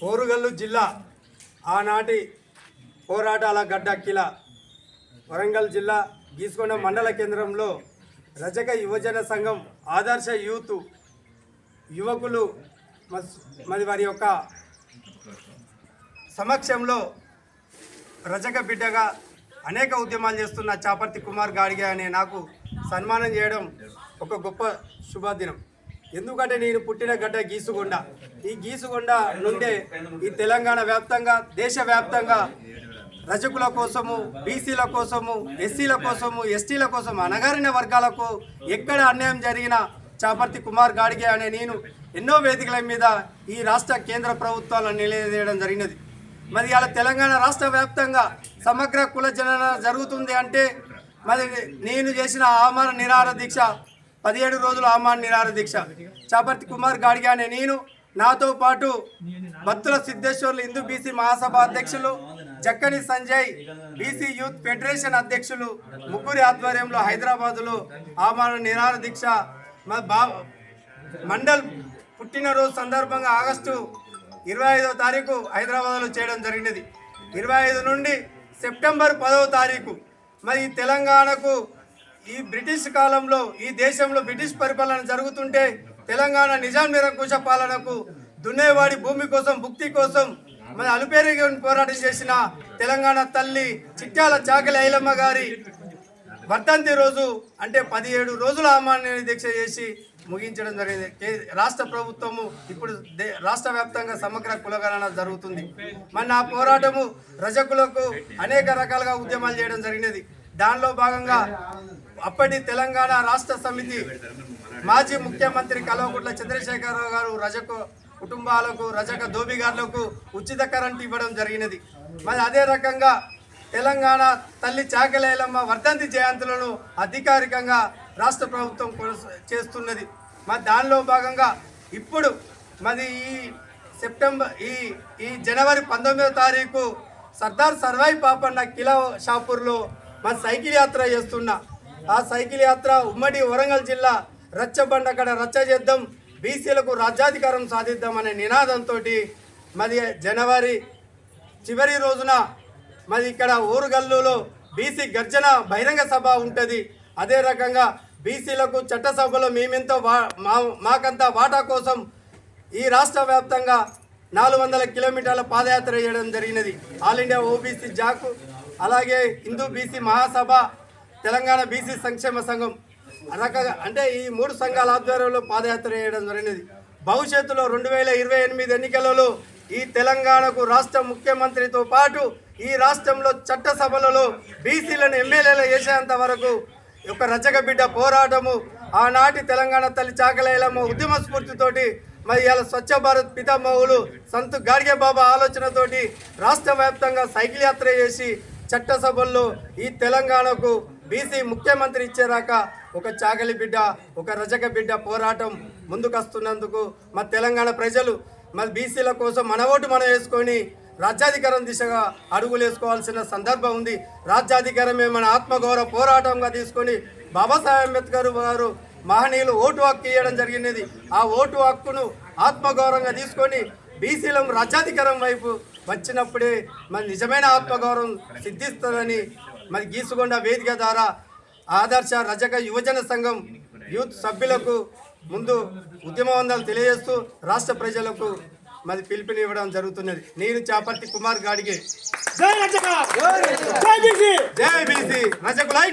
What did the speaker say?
ఓరుగల్లు జిల్లా ఆనాటి పోరాటాల గడ్డక్కిల వరంగల్ జిల్లా గీసుకొండ మండల కేంద్రంలో రజక యువజన సంఘం ఆదర్శ యూత్ యువకులు మరి వారి యొక్క సమక్షంలో రజక బిడ్డగా అనేక ఉద్యమాలు చేస్తున్న చాపర్తి కుమార్ గాడిగే అనే నాకు సన్మానం చేయడం ఒక గొప్ప శుభదినం. ఎందుకంటే నేను పుట్టిన గడ్డ గీసుగొండ. ఈ గీసుగొండ నుండే ఈ తెలంగాణ వ్యాప్తంగా దేశవ్యాప్తంగా రజకుల కోసము, బీసీల కోసము, ఎస్సీల కోసము, ఎస్టీల కోసం, అణగారిన వర్గాలకు ఎక్కడ అన్యాయం జరిగినా చాపర్తి కుమార్ గాడిగే అనే నేను ఎన్నో వేదికల మీద ఈ రాష్ట్ర కేంద్ర ప్రభుత్వాలను నిలదీయడం జరిగినది. మరి ఇలా తెలంగాణ రాష్ట్ర వ్యాప్తంగా సమగ్ర కుల జనన జరుగుతుంది అంటే మరి నేను చేసిన ఆమరణ నిరాహార దీక్ష 17 రోజుల ఆమరణ నిరాహార దీక్ష. చాపర్తి కుమార్ గాడిగే అనే నేను, నాతో పాటు భక్తుల సిద్ధేశ్వర్లు హిందూ బీసీ మహాసభ అధ్యక్షులు, Jakkani Sanjay BC youth federation అధ్యక్షులు ముగ్గురి ఆధ్వర్యంలో హైదరాబాదులో ఆమరణ నిరాహార దీక్ష మండల్ పుట్టినరోజు సందర్భంగా ఆగస్టు 25వ తారీఖు హైదరాబాద్లో చేయడం జరిగినది. 25 నుండి సెప్టెంబర్ 10వ తారీఖు మరి తెలంగాణకు ఈ బ్రిటిష్ కాలంలో ఈ దేశంలో బ్రిటిష్ పరిపాలన జరుగుతుంటే తెలంగాణ నిజాం నిరంకుశ పాలనకు దున్నేవాడి భూమి కోసం, భుక్తి కోసం మరి అలుపేరుగా పోరాటం చేసిన తెలంగాణ తల్లి చిట్యాల చాకలి ఐలమ్మ గారి వర్ధంతి రోజు అంటే 17 రోజుల ఆమరణ దీక్ష చేసి ముగించడం జరిగింది. రాష్ట్ర ప్రభుత్వము ఇప్పుడు రాష్ట్ర వ్యాప్తంగా సమగ్ర కులగణన జరుగుతుంది. మరి నా పోరాటము రజకులకు అనేక రకాలుగా ఉద్యమాలు చేయడం జరిగినది. దానిలో భాగంగా అప్పటి తెలంగాణ రాష్ట్ర సమితి మాజీ ముఖ్యమంత్రి కల్వకుంట్ల చంద్రశేఖరరావు గారు రజక కుటుంబాలకు, రజక దోబిగార్లకు ఉచిత కరెంట్ ఇవ్వడం జరిగినది. మరి అదే రకంగా తెలంగాణ తల్లి చాకలి ఐలమ్మ వర్ధంతి జయంతులను అధికారికంగా రాష్ట్ర ప్రభుత్వం చేస్తున్నది. మరి దానిలో భాగంగా ఇప్పుడు మరి ఈ జనవరి 19వ తారీఖు సర్దార్ సర్వాయి పాపన్న కిలా షాపూర్లో మన సైకిల్ యాత్ర చేస్తున్నా. ఆ సైకిల్ యాత్ర ఉమ్మడి వరంగల్ జిల్లా రచ్చబండకడ రచ్చ చేద్దాం, బీసీలకు రాజ్యాధికారం సాధిద్దామనే నినాదంతో మరి జనవరి చివరి రోజున మరి ఇక్కడ ఓరుగల్లులో బీసీ గర్జన బహిరంగ సభ ఉంటుంది. అదే రకంగా బీసీలకు చట్టసభలో మేమెంతో మాకంతా వాటా కోసం ఈ రాష్ట్ర వ్యాప్తంగా 400 కిలోమీటర్ల పాదయాత్ర చేయడం జరిగినది. ఆల్ ఇండియా ఓబీసీ జాకు, అలాగే హిందూ బీసీ మహాసభ, తెలంగాణ బీసీ సంక్షేమ సంఘం రకంగా అంటే ఈ 3 సంఘాల ఆధ్వర్యంలో పాదయాత్ర చేయడం జరిగినది. భవిష్యత్తులో 2028 ఎన్నికలలో ఈ తెలంగాణకు రాష్ట్ర ముఖ్యమంత్రితో పాటు ఈ రాష్ట్రంలో చట్టసభలలో బీసీలను ఎమ్మెల్యేలు చేసేంత వరకు ఒక రజక బిడ్డ పోరాటము, ఆనాటి తెలంగాణ తల్లి చాకలి ఐలమ్మ ఉద్యమ స్ఫూర్తితోటి మరి ఇలా స్వచ్ఛ భారత్ పితామహులు సంత్ గాడ్గే బాబా ఆలోచనతోటి రాష్ట్ర వ్యాప్తంగా సైకిల్ యాత్ర చేసి చట్టసభల్లో ఈ తెలంగాణకు బీసీ ముఖ్యమంత్రి ఇచ్చేదాకా ఒక చాకలి బిడ్డ, ఒక రజక బిడ్డ పోరాటం ముందుకొస్తున్నందుకు మరి తెలంగాణ ప్రజలు మరి బీసీల కోసం మన ఓటు మనం వేసుకొని రాజ్యాధికారం దిశగా అడుగులు వేసుకోవాల్సిన సందర్భం ఉంది. రాజ్యాధికారమే మన ఆత్మగౌరవ పోరాటంగా తీసుకొని బాబాసాహెబ్ అంబేద్కర్ గారు మహనీయులు ఓటు హక్కు ఇవ్వడం జరిగినది. ఆ ఓటు హక్కును ఆత్మగౌరవంగా తీసుకొని బీసీలం రాజ్యాధికారం వైపు వచ్చినప్పుడే మరి నిజమైన ఆత్మగౌరవం సిద్ధిస్తుందని మరి గీసుగొండ వేదిక ద్వారా ఆదర్శ రజక యువజన సంఘం యూత్ సభ్యులకు ముందు ఉద్యమవందలు తెలియజేస్తూ రాష్ట్ర ప్రజలకు మరి పిలుపునివ్వడం జరుగుతున్నది. నేను చాపర్తి కుమార్ గాడిగే. జై రజక, జై బీసీ, రజకులై.